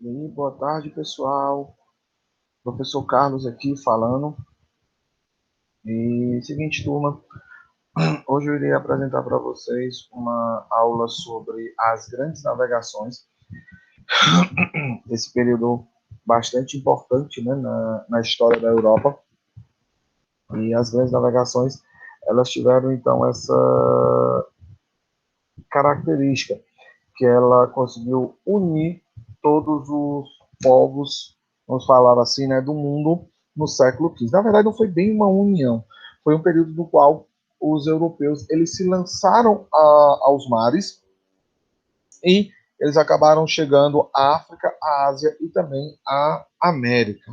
E boa tarde, pessoal. Professor Carlos aqui falando. E seguinte, turma, hoje eu irei apresentar para vocês uma aula sobre as grandes navegações, esse período bastante importante, né, na história da Europa. E as grandes navegações, elas tiveram então essa característica, que ela conseguiu unir todos os povos, vamos falar assim, né, do mundo no século XV. Na verdade, não foi bem uma união, foi um período no qual os europeus eles se lançaram aos mares e eles acabaram chegando à África, à Ásia e também à América,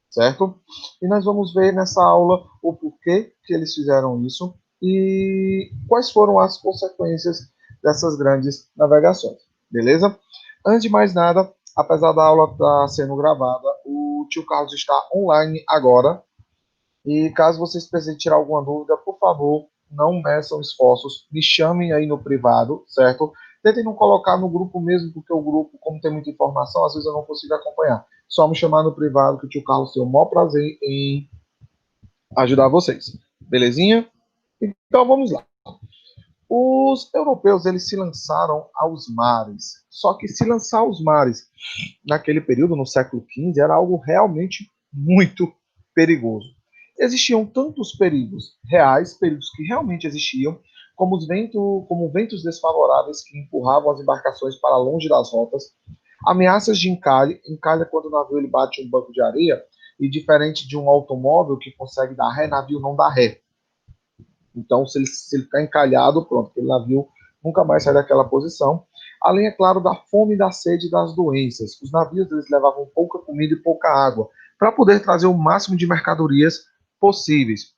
certo? E nós vamos ver nessa aula o porquê que eles fizeram isso e quais foram as consequências dessas grandes navegações, beleza? Antes de mais nada, apesar da aula estar sendo gravada, o tio Carlos está online agora e caso vocês precisem tirar alguma dúvida, por favor, não meçam esforços, me chamem aí no privado, certo? Tentem não colocar no grupo mesmo, porque o grupo, como tem muita informação, às vezes eu não consigo acompanhar. Só me chamar no privado, que o tio Carlos tem o maior prazer em ajudar vocês. Belezinha? Então vamos lá. Os europeus eles se lançaram aos mares. Só que se lançar aos mares naquele período, no século XV, era algo realmente muito perigoso. Existiam tantos perigos reais, perigos que realmente existiam, como ventos desfavoráveis que empurravam as embarcações para longe das rotas, ameaças de encalhe. Encalhe é quando o navio ele bate um banco de areia, e diferente de um automóvel que consegue dar ré, navio não dá ré. Então, se ele ficar encalhado, pronto, aquele navio nunca mais sai daquela posição. Além, é claro, da fome, da sede e das doenças. Os navios eles levavam pouca comida e pouca água para poder trazer o máximo de mercadorias possíveis.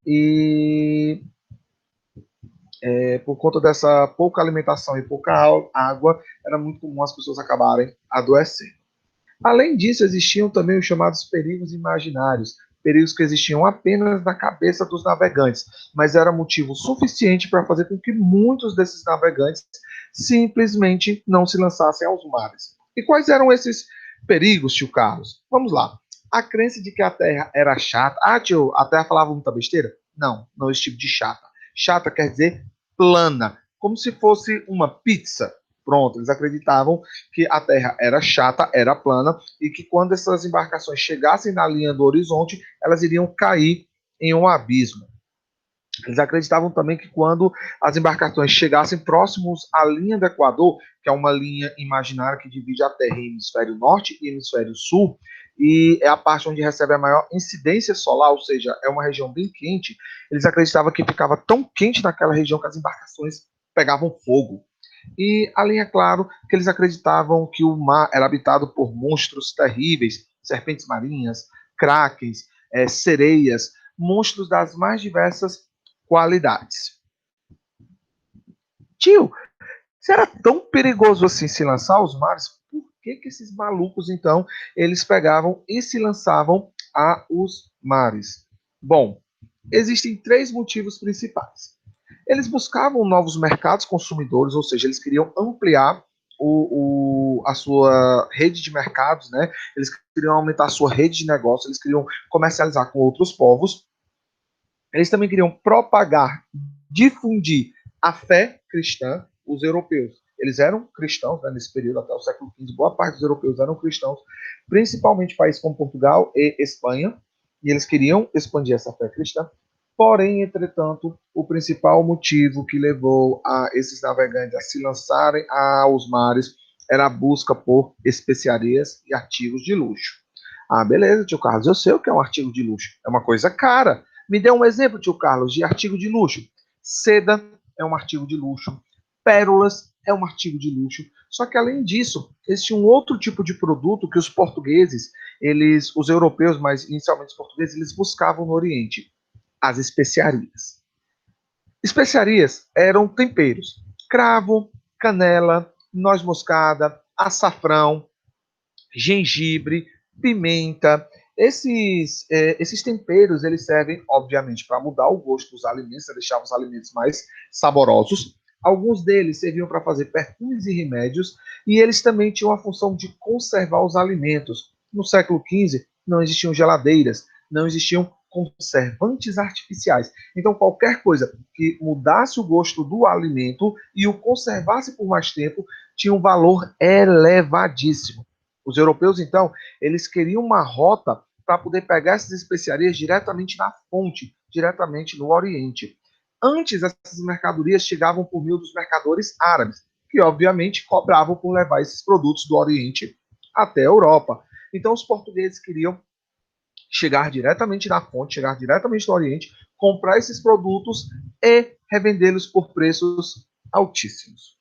E por conta dessa pouca alimentação e pouca água, era muito comum as pessoas acabarem adoecendo. Além disso, existiam também os chamados perigos imaginários, perigos que existiam apenas na cabeça dos navegantes, mas era motivo suficiente para fazer com que muitos desses navegantes simplesmente não se lançassem aos mares. E quais eram esses perigos, tio Carlos? Vamos lá. A crença de que a Terra era chata. Ah, tio, a Terra falava muita besteira? Não, não esse tipo de chata. Chata quer dizer plana, como se fosse uma pizza. Pronto, eles acreditavam que a Terra era chata, era plana, e que quando essas embarcações chegassem na linha do horizonte, elas iriam cair em um abismo. Eles acreditavam também que quando as embarcações chegassem próximos à linha do Equador, que é uma linha imaginária que divide a Terra em hemisfério norte e hemisfério sul, e é a parte onde recebe a maior incidência solar, ou seja, é uma região bem quente, eles acreditavam que ficava tão quente naquela região que as embarcações pegavam fogo. E além, é claro, que eles acreditavam que o mar era habitado por monstros terríveis, serpentes marinhas, krakens, sereias, monstros das mais diversas qualidades. Tio, se era tão perigoso assim se lançar aos mares, por que esses malucos, então, eles pegavam e se lançavam aos mares? Bom, existem três motivos principais. Eles buscavam novos mercados consumidores, ou seja, eles queriam ampliar a sua rede de mercados, né? Eles queriam aumentar a sua rede de negócio, eles queriam comercializar com outros povos. Eles também queriam propagar, difundir a fé cristã. Os europeus, eles eram cristãos, né, nesse período até o século XV, boa parte dos europeus eram cristãos, principalmente países como Portugal e Espanha, e eles queriam expandir essa fé cristã. Porém, entretanto, o principal motivo que levou a esses navegantes a se lançarem aos mares era a busca por especiarias e artigos de luxo. Ah, beleza, tio Carlos, eu sei o que é um artigo de luxo. É uma coisa cara. Me dê um exemplo, tio Carlos, de artigo de luxo. Seda é um artigo de luxo. Pérolas é um artigo de luxo. Só que além disso, existe um outro tipo de produto que os portugueses, os europeus, mas inicialmente os portugueses, eles buscavam no Oriente: as especiarias. Especiarias eram temperos: cravo, canela, noz moscada, açafrão, gengibre, pimenta. Esses temperos eles servem, obviamente, para mudar o gosto dos alimentos, deixar os alimentos mais saborosos, Alguns deles serviam para fazer perfumes e remédios, e eles também tinham a função de conservar os alimentos. No século XV, não existiam geladeiras, não existiam conservantes artificiais. Então, qualquer coisa que mudasse o gosto do alimento e o conservasse por mais tempo tinha um valor elevadíssimo. Os europeus, então, eles queriam uma rota para poder pegar essas especiarias diretamente na fonte, diretamente no Oriente. Antes, essas mercadorias chegavam por meio dos mercadores árabes, que obviamente cobravam por levar esses produtos do Oriente até a Europa. Então, os portugueses queriam chegar diretamente na fonte, chegar diretamente no Oriente, comprar esses produtos e revendê-los por preços altíssimos.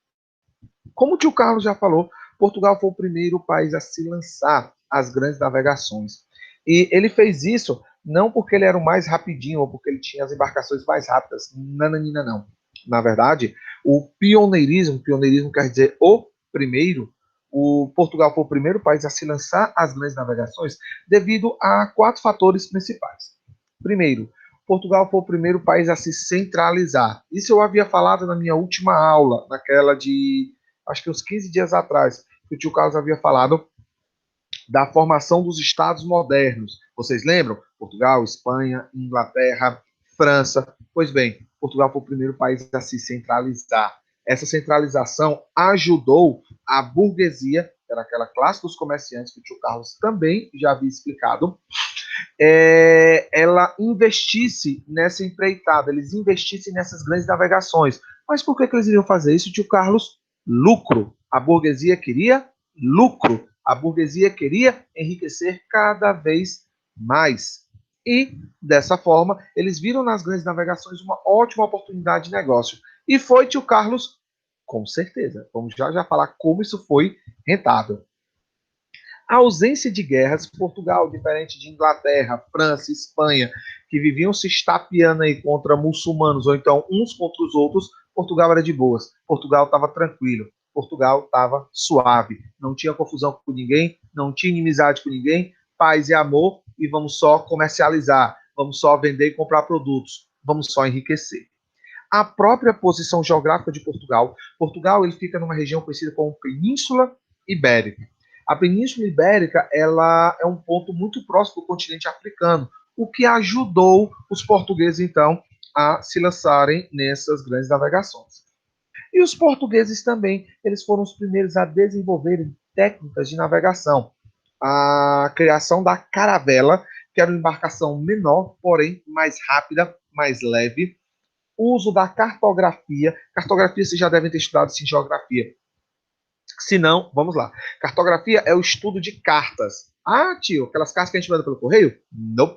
Como o tio Carlos já falou, Portugal foi o primeiro país a se lançar às grandes navegações. E ele fez isso não porque ele era o mais rapidinho ou porque ele tinha as embarcações mais rápidas. Nananina, não. Na verdade, pioneirismo quer dizer o primeiro, o Portugal foi o primeiro país a se lançar às grandes navegações devido a 4 fatores principais. Primeiro, Portugal foi o primeiro país a se centralizar. Isso eu havia falado na minha última aula, naquela de, acho que uns 15 dias atrás, que o tio Carlos havia falado da formação dos estados modernos. Vocês lembram? Portugal, Espanha, Inglaterra, França. Pois bem, Portugal foi o primeiro país a se centralizar. Essa centralização ajudou a burguesia, que era aquela classe dos comerciantes que o tio Carlos também já havia explicado, ela investisse nessa empreitada, eles investissem nessas grandes navegações. Mas por que eles iriam fazer isso, tio Carlos? Lucro. A burguesia queria lucro. A burguesia queria enriquecer cada vez mais. E, dessa forma, eles viram nas grandes navegações uma ótima oportunidade de negócio. E foi, tio Carlos, com certeza. Vamos já falar como isso foi rentável. A ausência de guerras, Portugal, diferente de Inglaterra, França, Espanha, que viviam se estapeando aí contra muçulmanos, ou então uns contra os outros, Portugal era de boas. Portugal estava tranquilo. Portugal estava suave. Não tinha confusão com ninguém, não tinha inimizade com ninguém, paz e amor, e vamos só comercializar, vamos só vender e comprar produtos, vamos só enriquecer. A própria posição geográfica de Portugal, Portugal ele fica numa região conhecida como Península Ibérica. A Península Ibérica ela é um ponto muito próximo do continente africano, o que ajudou os portugueses, então, a se lançarem nessas grandes navegações. E os portugueses também, eles foram os primeiros a desenvolverem técnicas de navegação. A criação da caravela, que era uma embarcação menor, porém mais rápida, mais leve. O uso da cartografia. Cartografia vocês já devem ter estudado em geografia. Se não, vamos lá. Cartografia é o estudo de cartas. Ah, tio, aquelas cartas que a gente manda pelo correio? Não.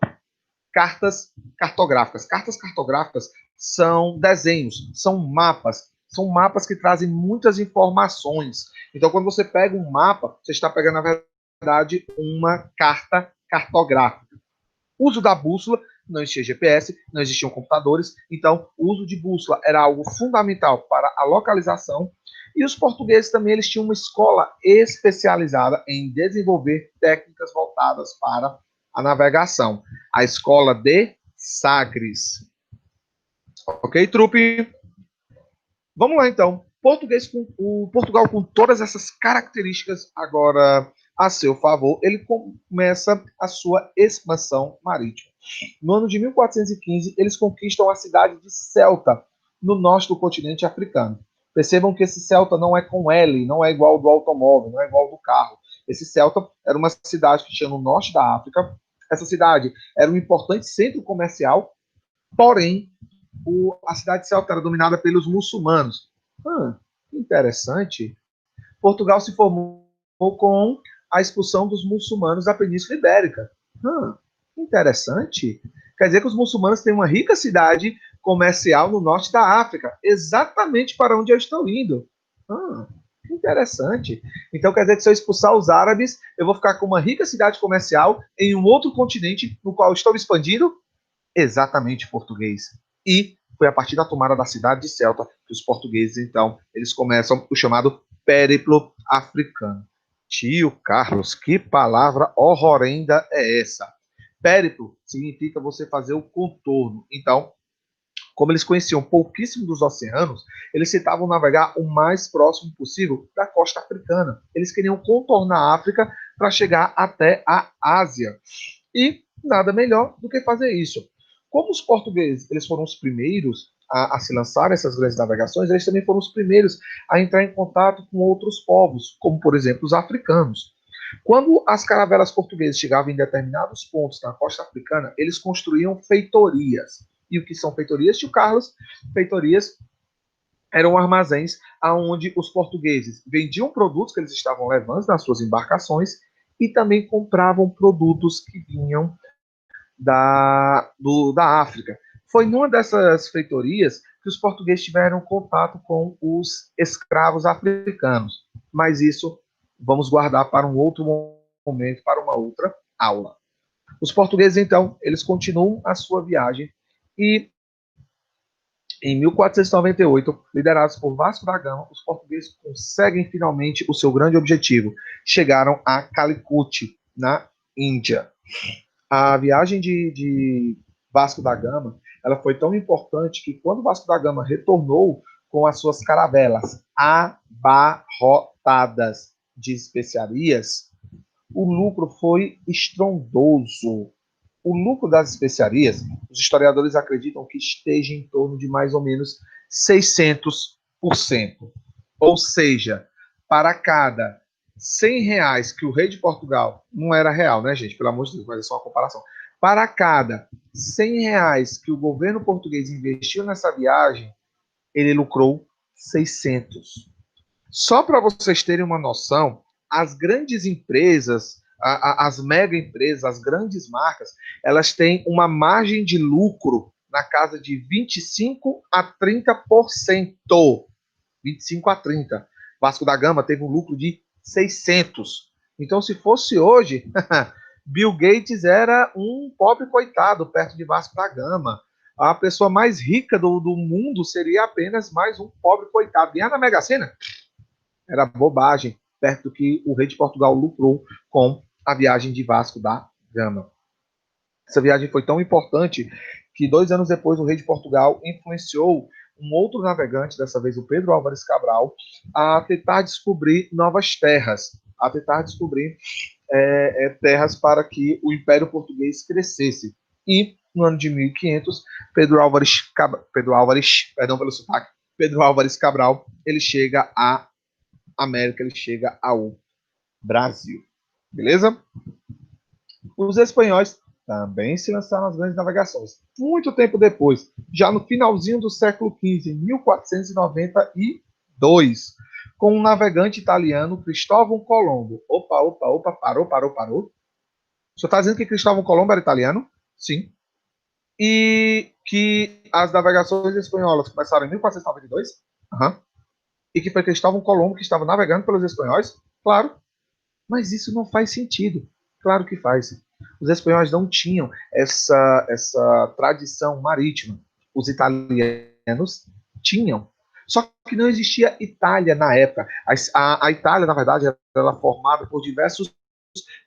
Cartas cartográficas. Cartas cartográficas são desenhos, são mapas. São mapas que trazem muitas informações. Então, quando você pega um mapa, você está pegando, na verdade, uma carta cartográfica. O uso da bússola, não existia GPS, não existiam computadores, então o uso de bússola era algo fundamental para a localização. E os portugueses também eles tinham uma escola especializada em desenvolver técnicas voltadas para a navegação. A escola de Sagres. Ok, trupe? Vamos lá, então. Portugal com todas essas características agora a seu favor, ele começa a sua expansão marítima. No ano de 1415, eles conquistam a cidade de Ceuta, no norte do continente africano. Percebam que esse Ceuta não é com L, não é igual ao do automóvel, não é igual ao do carro. Esse Ceuta era uma cidade que tinha no norte da África. Essa cidade era um importante centro comercial, porém, a cidade de Ceuta era dominada pelos muçulmanos. Interessante. Portugal se formou com a expulsão dos muçulmanos da Península Ibérica. Interessante. Quer dizer que os muçulmanos têm uma rica cidade comercial no norte da África, exatamente para onde eu estou indo. Interessante. Então quer dizer que se eu expulsar os árabes, eu vou ficar com uma rica cidade comercial em um outro continente no qual estou expandindo? Exatamente português. E foi a partir da tomada da cidade de Ceuta que os portugueses, então, eles começam o chamado périplo africano. Tio Carlos, que palavra horrorenda é essa? Périplo significa você fazer o contorno. Então, como eles conheciam pouquíssimo dos oceanos, eles tentavam navegar o mais próximo possível da costa africana. Eles queriam contornar a África para chegar até a Ásia. E nada melhor do que fazer isso. Como os portugueses eles foram os primeiros a se lançar essas grandes navegações, eles também foram os primeiros a entrar em contato com outros povos, como por exemplo os africanos. Quando as caravelas portuguesas chegavam em determinados pontos na costa africana, eles construíam feitorias. E o que são feitorias, tio Carlos? Feitorias eram armazéns onde os portugueses vendiam produtos que eles estavam levando nas suas embarcações e também compravam produtos que vinham da África. Foi numa dessas feitorias que os portugueses tiveram contato com os escravos africanos. Mas isso vamos guardar para um outro momento, para uma outra aula. Os portugueses, então, eles continuam a sua viagem e em 1498, liderados por Vasco da Gama, os portugueses conseguem finalmente o seu grande objetivo. Chegaram a Calicut, na Índia. A viagem de Vasco da Gama, ela foi tão importante que quando Vasco da Gama retornou com as suas caravelas abarrotadas de especiarias, o lucro foi estrondoso. O lucro das especiarias, os historiadores acreditam que esteja em torno de mais ou menos 600%. Ou seja, para cada R$ 100 que o rei de Portugal, não era real, né, gente? Pelo amor de Deus, mas é só uma comparação. Para cada R$ 100 que o governo português investiu nessa viagem, ele lucrou 600. Só para vocês terem uma noção, as grandes empresas, as mega empresas, as grandes marcas, elas têm uma margem de lucro na casa de 25 a 30%. 25 a 30%. Vasco da Gama teve um lucro de 600. Então, se fosse hoje, Bill Gates era um pobre coitado perto de Vasco da Gama. A pessoa mais rica do mundo seria apenas mais um pobre coitado. Ganhar na Mega Sena era bobagem, perto do que o rei de Portugal lucrou com a viagem de Vasco da Gama. Essa viagem foi tão importante que 2 anos depois o rei de Portugal influenciou um outro navegante, dessa vez o Pedro Álvares Cabral, a tentar descobrir novas terras, a tentar descobrir terras para que o Império Português crescesse. E no ano de 1500, Pedro Álvares Cabral, ele chega à América, ele chega ao Brasil. Beleza? Os espanhóis também se lançaram nas grandes navegações. Muito tempo depois, já no finalzinho do século XV, em 1492, com um navegante italiano, Cristóvão Colombo. Opa, parou. O senhor está dizendo que Cristóvão Colombo era italiano? Sim. E que as navegações espanholas começaram em 1492? Aham. E que foi Cristóvão Colombo que estava navegando pelos espanhóis? Claro. Mas isso não faz sentido. Claro que faz. Os espanhóis não tinham essa tradição marítima. Os italianos tinham. Só que não existia Itália na época. A Itália, na verdade, era formada por diversos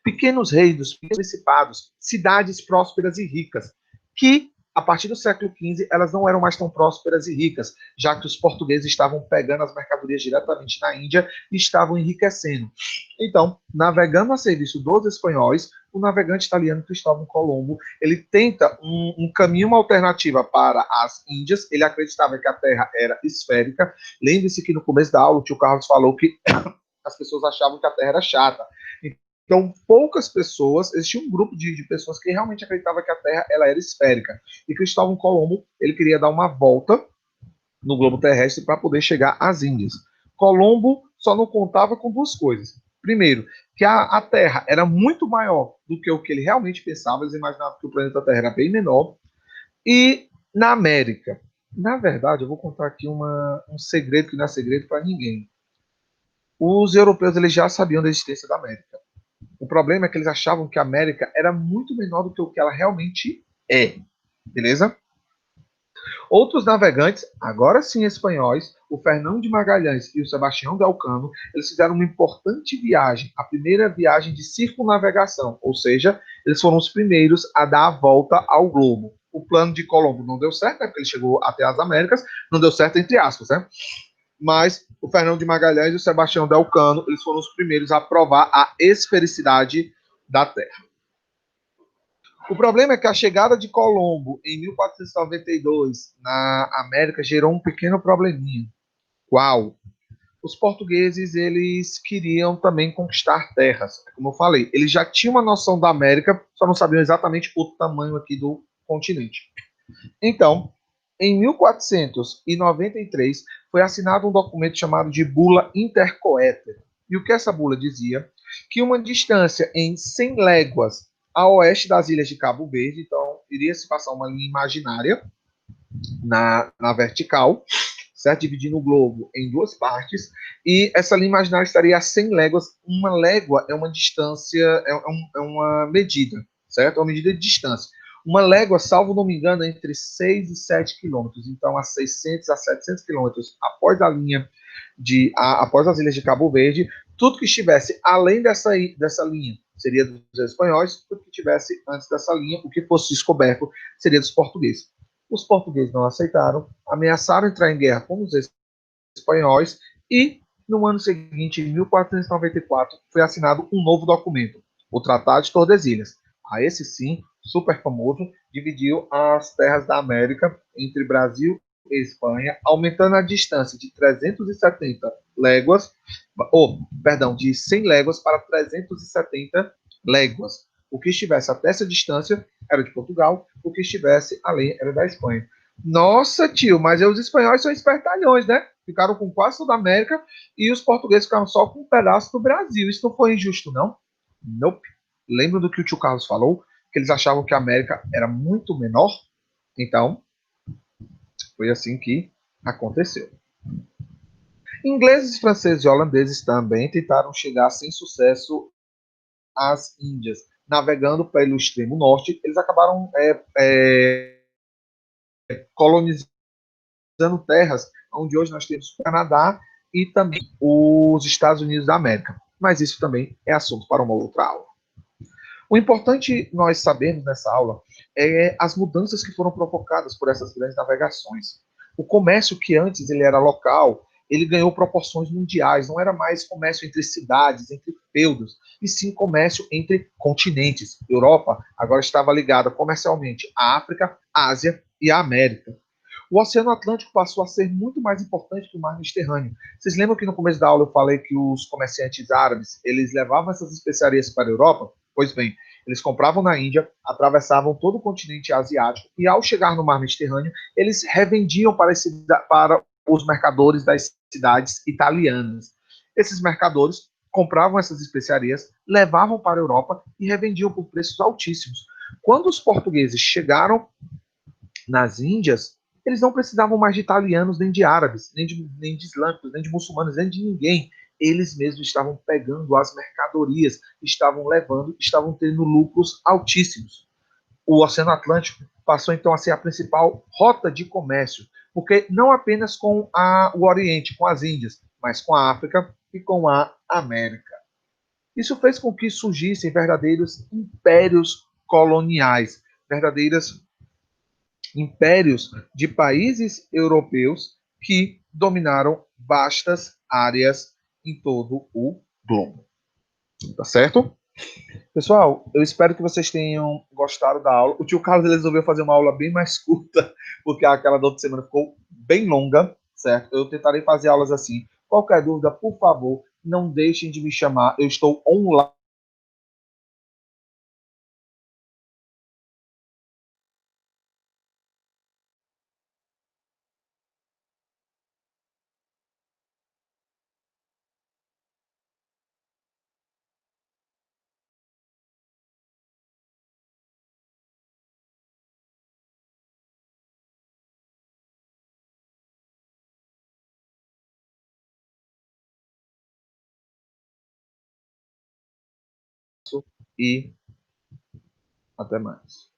pequenos reinos, principados, cidades prósperas e ricas, que a partir do século XV, elas não eram mais tão prósperas e ricas, já que os portugueses estavam pegando as mercadorias diretamente na Índia e estavam enriquecendo. Então, navegando a serviço dos espanhóis, o navegante italiano Cristóvão Colombo, ele tenta um caminho, uma alternativa para as Índias. Ele acreditava que a Terra era esférica. Lembre-se que no começo da aula o tio Carlos falou que as pessoas achavam que a Terra era chata. Então, poucas pessoas, existia um grupo de pessoas que realmente acreditavam que a Terra ela era esférica. E Cristóvão Colombo, ele queria dar uma volta no globo terrestre para poder chegar às Índias. Colombo só não contava com duas coisas. Primeiro, que a Terra era muito maior do que o que ele realmente pensava, eles imaginavam que o planeta Terra era bem menor. E na América, na verdade, eu vou contar aqui um segredo que não é segredo para ninguém. Os europeus eles já sabiam da existência da América. O problema é que eles achavam que a América era muito menor do que o que ela realmente é. Beleza? Outros navegantes, agora sim espanhóis, o Fernão de Magalhães e o Sebastião de Elcano, eles fizeram uma importante viagem, a primeira viagem de circunnavegação, ou seja, eles foram os primeiros a dar a volta ao globo. o plano de Colombo não deu certo, né, porque ele chegou até as Américas, não deu certo entre aspas, né? Mas o Fernando de Magalhães e o Sebastião de Elcano, eles foram os primeiros a provar a esfericidade da Terra. O problema é que a chegada de Colombo em 1492 na América gerou um pequeno probleminha. Qual? Os portugueses eles queriam também conquistar terras. Como eu falei, eles já tinham uma noção da América, só não sabiam exatamente o tamanho aqui do continente. Então, em 1493 foi assinado um documento chamado de Bula Intercoeter. E o que essa bula dizia? Que uma distância em 100 léguas a oeste das ilhas de Cabo Verde, então iria se passar uma linha imaginária na vertical, certo? Dividindo o globo em duas partes, e essa linha imaginária estaria a 100 léguas. Uma légua é uma distância, é uma medida, certo? É uma medida de distância. Uma légua, salvo não me engano, é entre 6 e 7 quilômetros. Então, a 600 a 700 quilômetros após a linha após as ilhas de Cabo Verde, tudo que estivesse além dessa linha seria dos espanhóis, tudo que estivesse antes dessa linha, o que fosse descoberto, seria dos portugueses. Os portugueses não aceitaram, ameaçaram entrar em guerra com os espanhóis e, no ano seguinte, em 1494, foi assinado um novo documento, o Tratado de Tordesilhas. A esse sim, super famoso, dividiu as terras da América entre Brasil e Espanha, aumentando a distância de 370 léguas, perdão, de 100 léguas para 370 léguas. O que estivesse até essa distância era de Portugal, o que estivesse além era da Espanha. Nossa, tio, mas os espanhóis são espertalhões, né? Ficaram com quase toda a América e os portugueses ficaram só com um pedaço do Brasil. Isso não foi injusto, não? Nope. Lembra do que o tio Carlos falou? Que eles achavam que a América era muito menor? Então, foi assim que aconteceu. Ingleses, franceses e holandeses também tentaram chegar sem sucesso às Índias. Navegando pelo extremo norte, eles acabaram colonizando terras onde hoje nós temos o Canadá e também os Estados Unidos da América. Mas isso também é assunto para uma outra aula. O importante nós sabermos nessa aula é as mudanças que foram provocadas por essas grandes navegações. O comércio que antes ele era local, ele ganhou proporções mundiais, não era mais comércio entre cidades, entre feudos, e sim comércio entre continentes. Europa agora estava ligada comercialmente à África, à Ásia e à América. O Oceano Atlântico passou a ser muito mais importante que o Mar Mediterrâneo. Vocês lembram que no começo da aula eu falei que os comerciantes árabes, eles levavam essas especiarias para a Europa? Pois bem, eles compravam na Índia, atravessavam todo o continente asiático e ao chegar no Mar Mediterrâneo, eles revendiam para os mercadores das cidades italianas. Esses mercadores compravam essas especiarias, levavam para a Europa e revendiam por preços altíssimos. Quando os portugueses chegaram nas Índias, eles não precisavam mais de italianos, nem de árabes, nem de islâmicos, nem de muçulmanos, nem de ninguém. Eles mesmos estavam pegando as mercadorias, estavam levando, estavam tendo lucros altíssimos. O Oceano Atlântico passou então a ser a principal rota de comércio, porque não apenas com o Oriente, com as Índias, mas com a África e com a América. Isso fez com que surgissem verdadeiros impérios coloniais, verdadeiras impérios de países europeus que dominaram vastas áreas em todo o globo. Tá certo? Pessoal, eu espero que vocês tenham gostado da aula. O tio Carlos resolveu fazer uma aula bem mais curta, porque aquela da outra semana ficou bem longa, certo? Eu tentarei fazer aulas assim. Qualquer dúvida, por favor, não deixem de me chamar. Eu estou online e até mais.